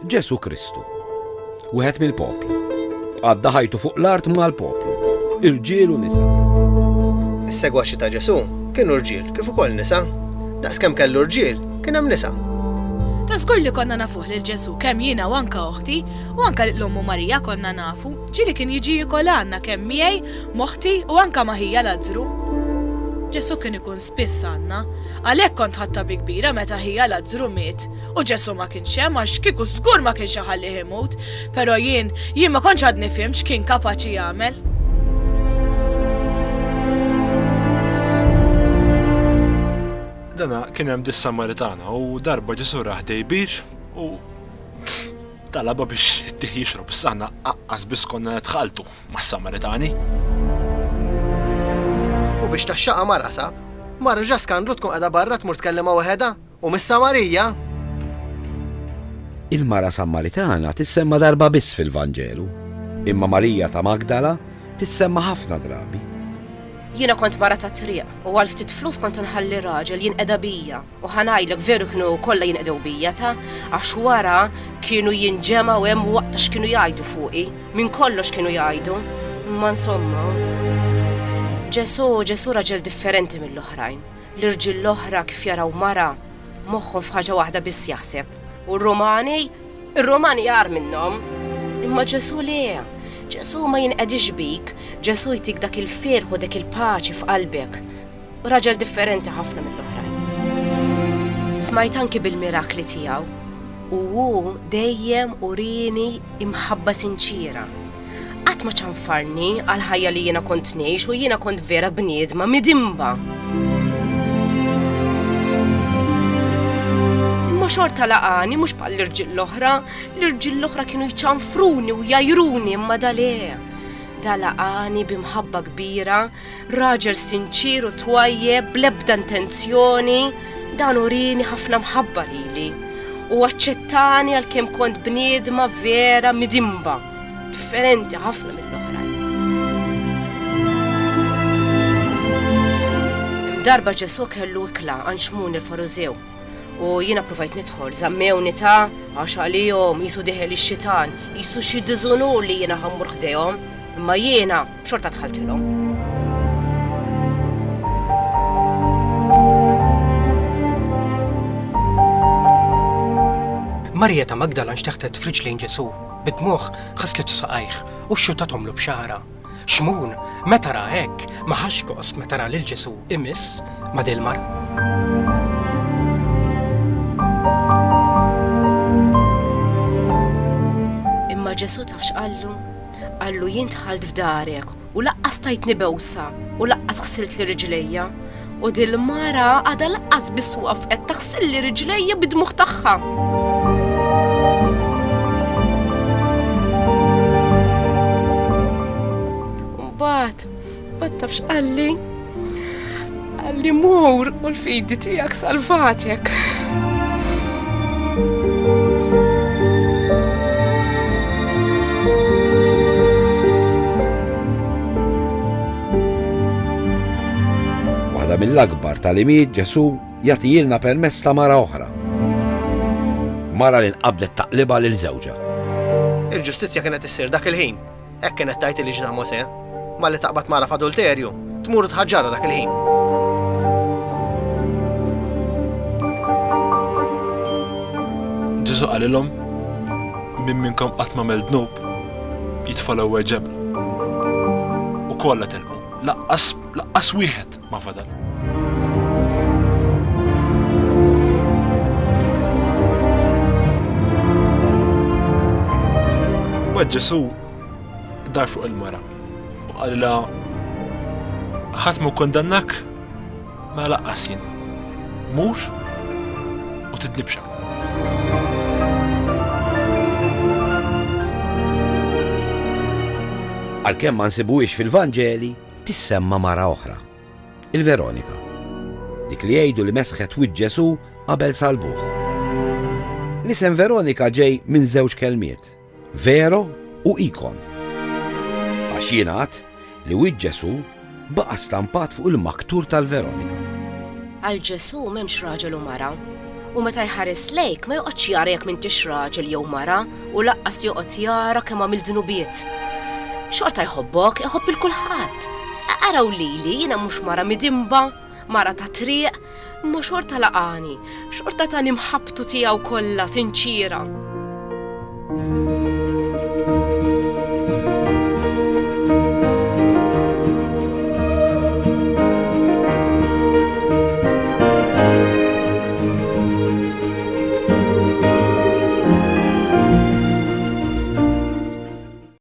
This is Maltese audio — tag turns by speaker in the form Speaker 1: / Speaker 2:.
Speaker 1: Ġesu Kristu, wieħed mill-poplu, għadda ħajtu fuq l-art mal-poplu, irġiel u nisa.
Speaker 2: Is-segwaċi ta' Ġesu kienu rġiel kif ukoll nisa. Daqskemm kellu rġiel kien hemm nisa.
Speaker 3: Ta' żgur li konna nafuh lil Ġesu kemm jiena u anke oħti u anke l-Ommu Marija konna nafu, ġieli kien jiġi jikolanna kemm miegħi, moħħti u anke ma' ħija Lażru. Ġesu kien ikun spiss għandna, għalhekk kont ħatta bi kbira meta ħija Lażru miet u Ġesu ma kienx hemm għax kieku żgur ma kienx iħallih imut, però jien ma kontx għad nifhem x'kien kapaċi jagħmel.
Speaker 4: Dana kien hemm dis-Samaritana u darba Ġesu raħ dejbir u talaba biex ittieħ jixrob s-sanna aqqas biss konna dħaltu mas-Samaritani.
Speaker 2: U biex taxxaqa mara sab, mara ġa skandlu tkun qiegħda barra tmur tkellem waħedha u mis-Samarija.
Speaker 1: Il-mara Samaritana tissemma darba biss fil-Vanġelu, imma Marija ta' Magdala tissemma ħafna drabi.
Speaker 5: Jiena kont mara ta' triq u għal ftit flus kont nħalli raġel jinqeda bija u ħanajlek veru kienu kollha jinqedew bija ta' għax wara kienu jinġemgħu hemm waqt x'kienu jgħidu fuqi, minn kollox kienu jgħidu. Ma insomma, Ġesu raġel differenti mill-oħrajn. L-irġiel l-oħra kif jaraw mara moħħhom f'ħaġa waħda biss jaħseb. U r-Romani jar minnhom. Imma Ġesu le. Ġesu ma jinqedix bik, Ġesu jtik dak il-firħ u dak il-paċi f'qalbek. Raġel differenti ħafna mill-oħrajn. Smajt anki bil-mirakli tiegħu u hu dejjem urini imħabba sinċira. Qatt ma ċanfarni għal ħajja li jiena kont ngħix u jiena kont vera bniedma midimba. Imma xorta laqani mhux bħal l-irġiel l-oħra, l-irġiel l-oħra kienu jċanfruni u jajruni imma dale. Da laqani bimħabba kbira, raġel sinċir u twajjeb bl-ebda intenzjoni, dan urini ħafna mħabba lili u aċċettani għalkemm kont bniedma vera midimba, differenti ħafna mill-oħrajn. Darba Ġesu kellu ikla għan xmun il-Farużew u jiena provajt nidħol, żammewni ta' għax għalihom jisu deħel ix-xitan, jisu xi diżunur li jiena ħammur ħdejhom, imma jiena xorta dħaltilhom.
Speaker 6: Marija ta' Magdala nxteħtet f'riġlejn Ġesu, bid-dmuħ ħaslet saqajh u xxutathomlu b'xara. Xmun, meta ra hekk ma ħax gost meta ra lil Ġesu imiss ma' dil-mar.
Speaker 5: Imma Ġesu taf x'qallu? Qallu jien dħalt f'darek u laqqas tajtni bewsa u laqqas ħsilt li riġlejja u dil-mara għadha laqqas biss waqfet taħsil li riġlejja bid-dmuħ tagħha. Mbagħad taf x'qalli? Qalli mur u l-fidi tiegħek salvatek.
Speaker 1: Waħda mill-akbar tal-imiet Ġesu jagħtihilna permezz ta' mara oħra. Mara li nqablet taqliba lil żewġha.
Speaker 2: Il-ġustizzja kienet issir dak il-ħin. Hekk kienet tajt il-liġi ta' Mosè, ma li taqbad mara f'adulterju, tmur tħaġġarha dak il-ħin.
Speaker 4: Ġesu qalilhom min minnkom qatt m'għamel dnub jitfa' l-ewwel ġebla. U kollha telqu, laqqas wieħed ma fadal. Mbagħad Ġesu dar fuq il-mara u qalilha ħadd ma kkondannak ma laqqas jien. Mur u tidnibx aktar.
Speaker 1: Għalkemm ma nsibuhiex fil-Vanġeli, tissemma mara oħra, il-Veronika, dik li jgħidu li mesħet wiċċ Ġesu qabel salbuh. L-isem Veronika ġej minn żewġ kelmiet, vero u ikon. Għax jingħad li wiċċ Ġesu baqa' stampat fuq il-maktur tal-Veronika.
Speaker 5: Għal Ġesu m'hemmx raġel u mara, U meta jħares lejk ma joqgħodx jara jekk m'intix raġel jew mara u laqqas joqgħod jara kemm għamil dinubiet. Xorta jħobbok, jħobb il-kulħadd. Araw lili, jiena mhux mara midimba, mara ta' triq, ma xorta laqani, xorta ta' nimħabtu tiegħu kollha sinċira.